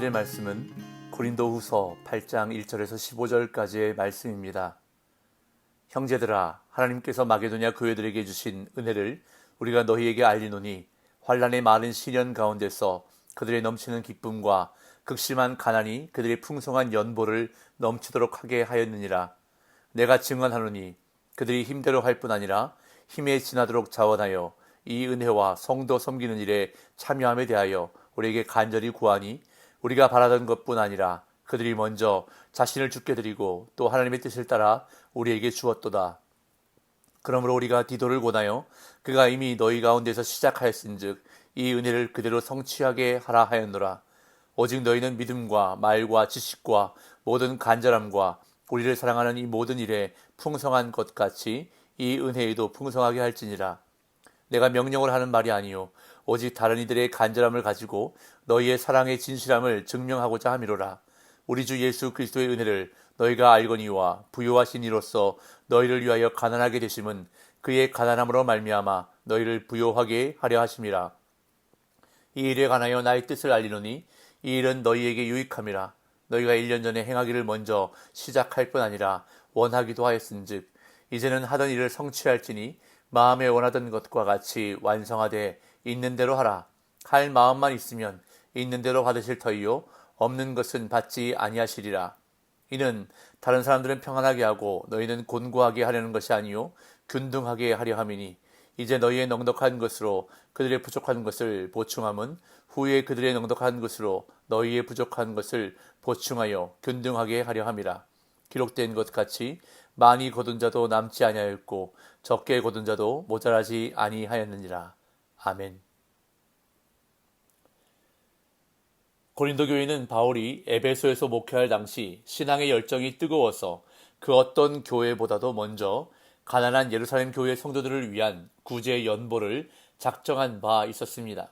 오늘의 말씀은 고린도후서 8장 1절에서 15절까지의 말씀입니다. 형제들아, 하나님께서 마게도냐 교회들에게 주신 은혜를 우리가 너희에게 알리노니 환난의 많은 시련 가운데서 그들의 넘치는 기쁨과 극심한 가난이 그들의 풍성한 연보를 넘치도록 하게 하였느니라. 내가 증언하노니 그들이 힘대로 할 뿐 아니라 힘에 지나도록 자원하여 이 은혜와 성도 섬기는 일에 참여함에 대하여 우리에게 간절히 구하니 우리가 바라던 것뿐 아니라 그들이 먼저 자신을 주께 드리고 또 하나님의 뜻을 따라 우리에게 주었도다. 그러므로 우리가 디도를 권하여 그가 이미 너희 가운데서 시작하였은즉 이 은혜를 그대로 성취하게 하라 하였노라. 오직 너희는 믿음과 말과 지식과 모든 간절함과 우리를 사랑하는 이 모든 일에 풍성한 것 같이 이 은혜에도 풍성하게 할지니라. 내가 명령을 하는 말이 아니요 오직 다른 이들의 간절함을 가지고 너희의 사랑의 진실함을 증명하고자 함이로라. 우리 주 예수 그리스도의 은혜를 너희가 알거니와 부요하신 이로써 너희를 위하여 가난하게 되심은 그의 가난함으로 말미암아 너희를 부요하게 하려 하심이라. 이 일에 관하여 나의 뜻을 알리노니 이 일은 너희에게 유익함이라. 너희가 1년 전에 행하기를 먼저 시작할 뿐 아니라 원하기도 하였은즉 이제는 하던 일을 성취할지니 마음에 원하던 것과 같이 완성하되 있는 대로 하라. 할 마음만 있으면 있는 대로 받으실 터이요 없는 것은 받지 아니하시리라. 이는 다른 사람들은 평안하게 하고 너희는 곤고하게 하려는 것이 아니요 균등하게 하려 함이니 이제 너희의 넉넉한 것으로 그들의 부족한 것을 보충함은 후에 그들의 넉넉한 것으로 너희의 부족한 것을 보충하여 균등하게 하려 함이라. 기록된 것 같이 많이 거둔 자도 남지 아니하였고 적게 거둔 자도 모자라지 아니하였느니라. 아멘. 고린도 교회는 바울이 에베소에서 목회할 당시 신앙의 열정이 뜨거워서 그 어떤 교회보다도 먼저 가난한 예루살렘 교회 성도들을 위한 구제 연보를 작정한 바 있었습니다.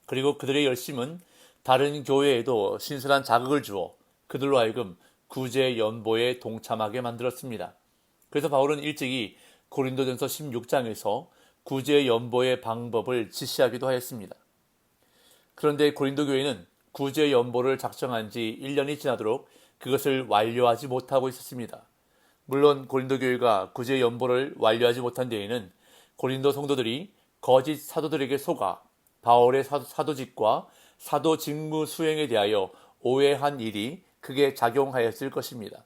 그리고 그들의 열심은 다른 교회에도 신선한 자극을 주어 그들로 하여금 구제 연보에 동참하게 만들었습니다. 그래서 바울은 일찍이 고린도전서 16장에서 구제 연보의 방법을 지시하기도 하였습니다. 그런데 고린도 교회는 구제 연보를 작정한 지 1년이 지나도록 그것을 완료하지 못하고 있었습니다. 물론 고린도 교회가 구제 연보를 완료하지 못한 데에는 고린도 성도들이 거짓 사도들에게 속아 바울의 사도직과 사도 직무 수행에 대하여 오해한 일이 크게 작용하였을 것입니다.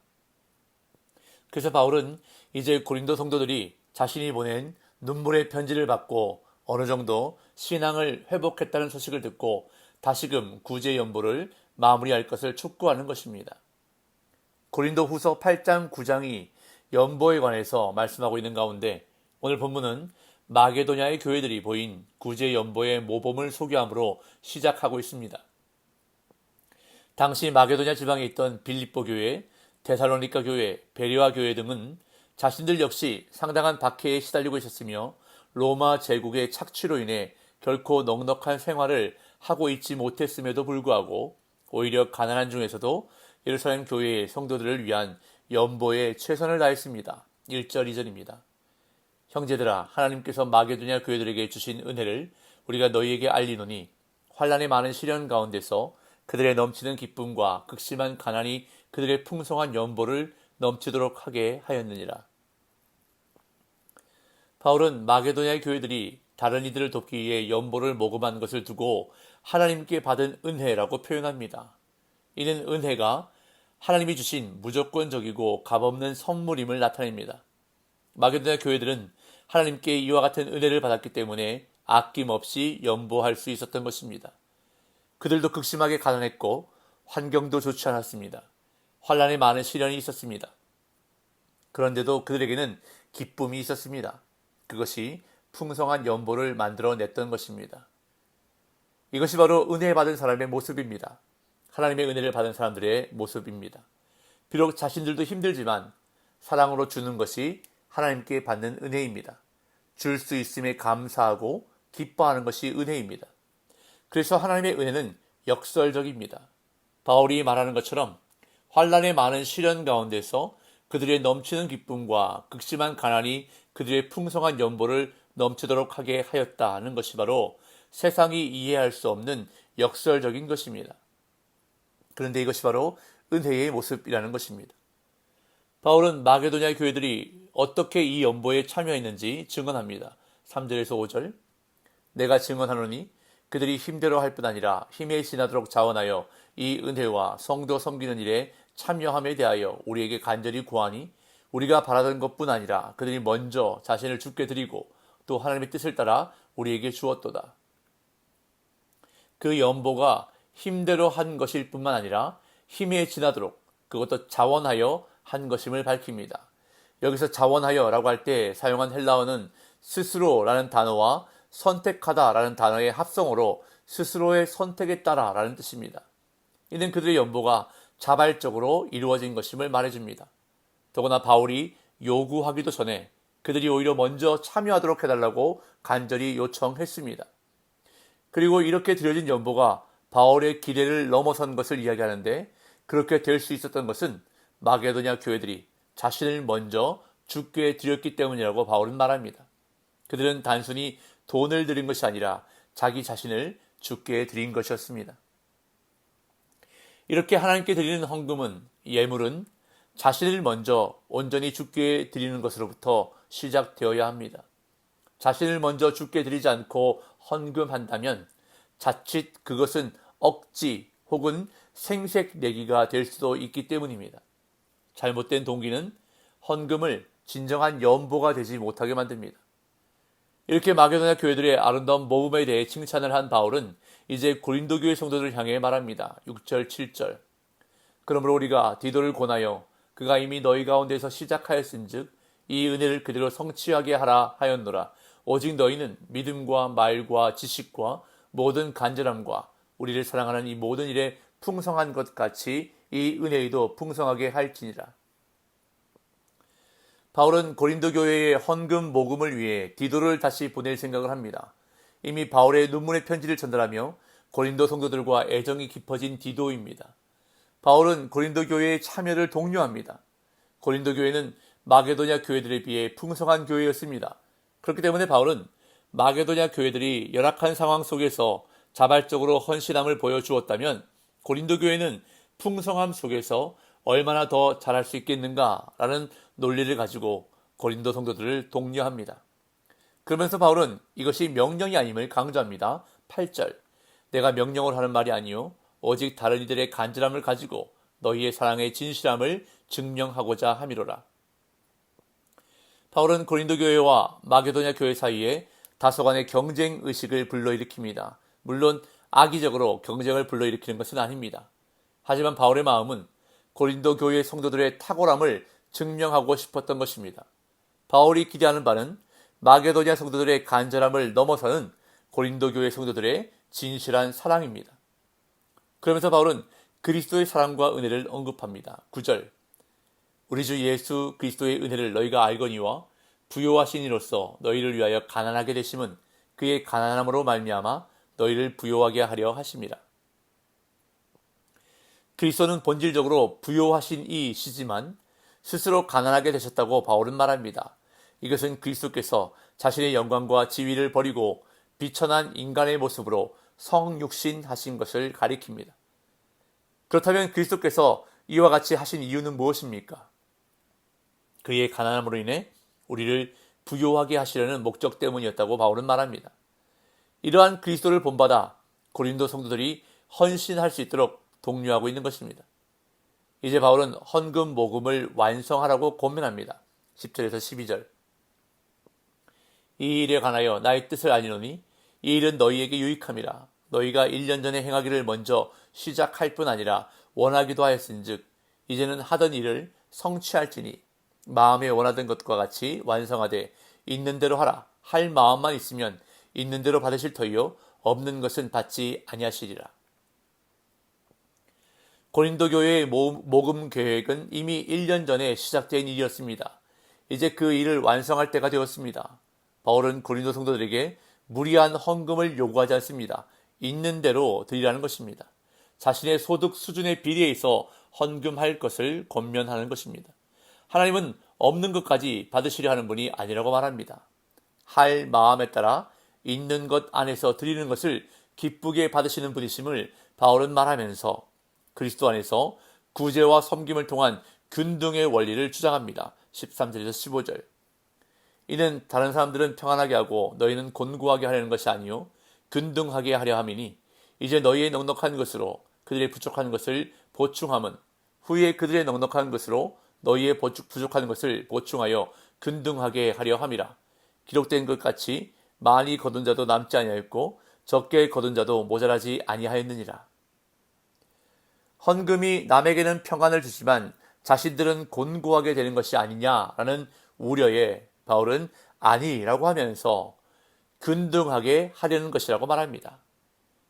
그래서 바울은 이제 고린도 성도들이 자신이 보낸 눈물의 편지를 받고 어느 정도 신앙을 회복했다는 소식을 듣고 다시금 구제 연보를 마무리할 것을 촉구하는 것입니다. 고린도 후서 8장 9장이 연보에 관해서 말씀하고 있는 가운데 오늘 본문은 마게도냐의 교회들이 보인 구제 연보의 모범을 소개함으로 시작하고 있습니다. 당시 마게도냐 지방에 있던 빌립보 교회, 데살로니가 교회, 베레아 교회 등은 자신들 역시 상당한 박해에 시달리고 있었으며 로마 제국의 착취로 인해 결코 넉넉한 생활을 하고 있지 못했음에도 불구하고 오히려 가난한 중에서도 예루살렘 교회의 성도들을 위한 연보에 최선을 다했습니다. 1절 2절입니다. 형제들아, 하나님께서 마게도냐 교회들에게 주신 은혜를 우리가 너희에게 알리노니 환난의 많은 시련 가운데서 그들의 넘치는 기쁨과 극심한 가난이 그들의 풍성한 연보를 넘치도록 하게 하였느니라. 바울은 마게도냐의 교회들이 다른 이들을 돕기 위해 연보를 모금한 것을 두고 하나님께 받은 은혜라고 표현합니다. 이는 은혜가 하나님이 주신 무조건적이고 값없는 선물임을 나타냅니다. 마게도냐 교회들은 하나님께 이와 같은 은혜를 받았기 때문에 아낌없이 연보할 수 있었던 것입니다. 그들도 극심하게 가난했고 환경도 좋지 않았습니다. 환난에 많은 시련이 있었습니다. 그런데도 그들에게는 기쁨이 있었습니다. 그것이 풍성한 연보를 만들어냈던 것입니다. 이것이 바로 은혜 받은 사람의 모습입니다. 하나님의 은혜를 받은 사람들의 모습입니다. 비록 자신들도 힘들지만 사랑으로 주는 것이 하나님께 받는 은혜입니다. 줄 수 있음에 감사하고 기뻐하는 것이 은혜입니다. 그래서 하나님의 은혜는 역설적입니다. 바울이 말하는 것처럼 환난의 많은 시련 가운데서 그들의 넘치는 기쁨과 극심한 가난이 그들의 풍성한 연보를 넘치도록 하게 하였다는 것이 바로 세상이 이해할 수 없는 역설적인 것입니다. 그런데 이것이 바로 은혜의 모습이라는 것입니다. 바울은 마게도냐 교회들이 어떻게 이 연보에 참여했는지 증언합니다. 3절에서 5절. 내가 증언하노니 그들이 힘대로 할 뿐 아니라 힘에 지나도록 자원하여 이 은혜와 성도 섬기는 일에 참여함에 대하여 우리에게 간절히 구하니 우리가 바라던 것뿐 아니라 그들이 먼저 자신을 주께 드리고 또 하나님의 뜻을 따라 우리에게 주었도다. 그 연보가 힘대로 한 것일 뿐만 아니라 힘에 지나도록 그것도 자원하여 한 것임을 밝힙니다. 여기서 자원하여라고 할 때 사용한 헬라어는 스스로라는 단어와 선택하다라는 단어의 합성어로 스스로의 선택에 따라라는 뜻입니다. 이는 그들의 연보가 자발적으로 이루어진 것임을 말해줍니다. 더구나 바울이 요구하기도 전에 그들이 오히려 먼저 참여하도록 해달라고 간절히 요청했습니다. 그리고 이렇게 드려진 연보가 바울의 기대를 넘어선 것을 이야기하는데 그렇게 될 수 있었던 것은 마게도냐 교회들이 자신을 먼저 주께 드렸기 때문이라고 바울은 말합니다. 그들은 단순히 돈을 드린 것이 아니라 자기 자신을 주께 드린 것이었습니다. 이렇게 하나님께 드리는 헌금은, 예물은 자신을 먼저 온전히 주께 드리는 것으로부터 시작되어야 합니다. 자신을 먼저 주께 드리지 않고 헌금한다면 자칫 그것은 억지 혹은 생색내기가 될 수도 있기 때문입니다. 잘못된 동기는 헌금을 진정한 연보가 되지 못하게 만듭니다. 이렇게 마게도냐 교회들의 아름다운 모금에 대해 칭찬을 한 바울은 이제 고린도 교회 성도들을 향해 말합니다. 6절, 7절. 그러므로 우리가 디도를 권하여 그가 이미 너희 가운데서 시작하였은즉 이 은혜를 그대로 성취하게 하라 하였노라. 오직 너희는 믿음과 말과 지식과 모든 간절함과 우리를 사랑하는 이 모든 일에 풍성한 것 같이 이 은혜에도 풍성하게 할지니라. 바울은 고린도 교회의 헌금 모금을 위해 디도를 다시 보낼 생각을 합니다. 이미 바울의 눈물의 편지를 전달하며 고린도 성도들과 애정이 깊어진 디도입니다. 바울은 고린도 교회의 참여를 독려합니다. 고린도 교회는 마게도냐 교회들에 비해 풍성한 교회였습니다. 그렇기 때문에 바울은 마게도냐 교회들이 열악한 상황 속에서 자발적으로 헌신함을 보여주었다면 고린도 교회는 풍성함 속에서 얼마나 더 잘할 수 있겠는가라는 논리를 가지고 고린도 성도들을 독려합니다. 그러면서 바울은 이것이 명령이 아님을 강조합니다. 8절. 내가 명령을 하는 말이 아니요 오직 다른 이들의 간절함을 가지고 너희의 사랑의 진실함을 증명하고자 함이로라. 바울은 고린도 교회와 마게도냐 교회 사이에 다소간의 경쟁 의식을 불러일으킵니다. 물론 악의적으로 경쟁을 불러일으키는 것은 아닙니다. 하지만 바울의 마음은 고린도 교회 성도들의 탁월함을 증명하고 싶었던 것입니다. 바울이 기대하는 바는 마게도냐 성도들의 간절함을 넘어서는 고린도 교회 성도들의 진실한 사랑입니다. 그러면서 바울은 그리스도의 사랑과 은혜를 언급합니다. 9절. 우리 주 예수 그리스도의 은혜를 너희가 알거니와 부요하신 이로써 너희를 위하여 가난하게 되심은 그의 가난함으로 말미암아 너희를 부요하게 하려 하심이라. 그리스도는 본질적으로 부요하신 이시지만 스스로 가난하게 되셨다고 바울은 말합니다. 이것은 그리스도께서 자신의 영광과 지위를 버리고 비천한 인간의 모습으로 성육신하신 것을 가리킵니다. 그렇다면 그리스도께서 이와 같이 하신 이유는 무엇입니까? 그의 가난함으로 인해 우리를 부요하게 하시려는 목적 때문이었다고 바울은 말합니다. 이러한 그리스도를 본받아 고린도 성도들이 헌신할 수 있도록 독려하고 있는 것입니다. 이제 바울은 헌금 모금을 완성하라고 권면합니다. 10절에서 12절. 이 일에 관하여 나의 뜻을 알리노니 이 일은 너희에게 유익함이라. 너희가 1년 전에 행하기를 먼저 시작할 뿐 아니라 원하기도 하였은즉 이제는 하던 일을 성취할지니 마음에 원하던 것과 같이 완성하되 있는 대로 하라. 할 마음만 있으면 있는 대로 받으실 터이요 없는 것은 받지 아니하시리라. 고린도 교회의 모금 계획은 이미 1년 전에 시작된 일이었습니다. 이제 그 일을 완성할 때가 되었습니다. 바울은 고린도 성도들에게 무리한 헌금을 요구하지 않습니다. 있는 대로 드리라는 것입니다. 자신의 소득 수준에 비례해서 헌금할 것을 권면하는 것입니다. 하나님은 없는 것까지 받으시려 하는 분이 아니라고 말합니다. 할 마음에 따라 있는 것 안에서 드리는 것을 기쁘게 받으시는 분이심을 바울은 말하면서 그리스도 안에서 구제와 섬김을 통한 균등의 원리를 주장합니다. 13절에서 15절. 이는 다른 사람들은 평안하게 하고 너희는 곤고하게 하려는 것이 아니요 균등하게 하려 함이니 이제 너희의 넉넉한 것으로 그들의 부족한 것을 보충함은 후에 그들의 넉넉한 것으로 너희의 부족한 것을 보충하여 균등하게 하려 함이라. 기록된 것 같이 많이 거둔 자도 남지 아니하였고 적게 거둔 자도 모자라지 아니하였느니라. 헌금이 남에게는 평안을 주지만 자신들은 곤고하게 되는 것이 아니냐라는 우려에 바울은 아니라고 하면서 균등하게 하려는 것이라고 말합니다.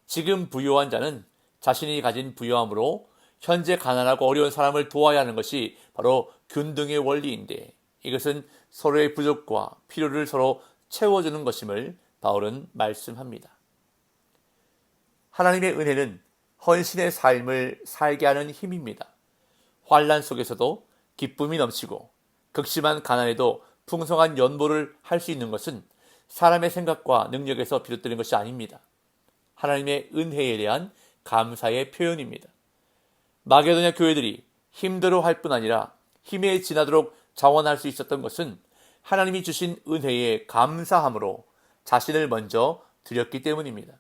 지금 부유한 자는 자신이 가진 부유함으로 현재 가난하고 어려운 사람을 도와야 하는 것이 바로 균등의 원리인데 이것은 서로의 부족과 필요를 서로 채워주는 것임을 바울은 말씀합니다. 하나님의 은혜는 헌신의 삶을 살게 하는 힘입니다. 환난 속에서도 기쁨이 넘치고 극심한 가난에도 풍성한 연보를 할 수 있는 것은 사람의 생각과 능력에서 비롯되는 것이 아닙니다. 하나님의 은혜에 대한 감사의 표현입니다. 마게도냐 교회들이 힘들어할 뿐 아니라 힘에 지나도록 자원할 수 있었던 것은 하나님이 주신 은혜에 감사함으로 자신을 먼저 드렸기 때문입니다.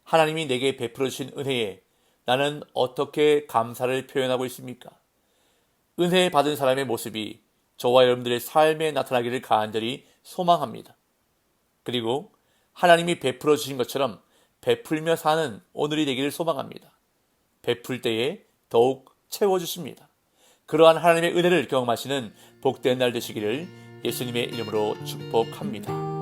하나님이 내게 베풀어 주신 은혜에 나는 어떻게 감사를 표현하고 있습니까? 은혜 받은 사람의 모습이 저와 여러분들의 삶에 나타나기를 간절히 소망합니다. 그리고 하나님이 베풀어 주신 것처럼 베풀며 사는 오늘이 되기를 소망합니다. 베풀 때에 더욱 채워주십니다. 그러한 하나님의 은혜를 경험하시는 복된 날 되시기를 예수님의 이름으로 축복합니다.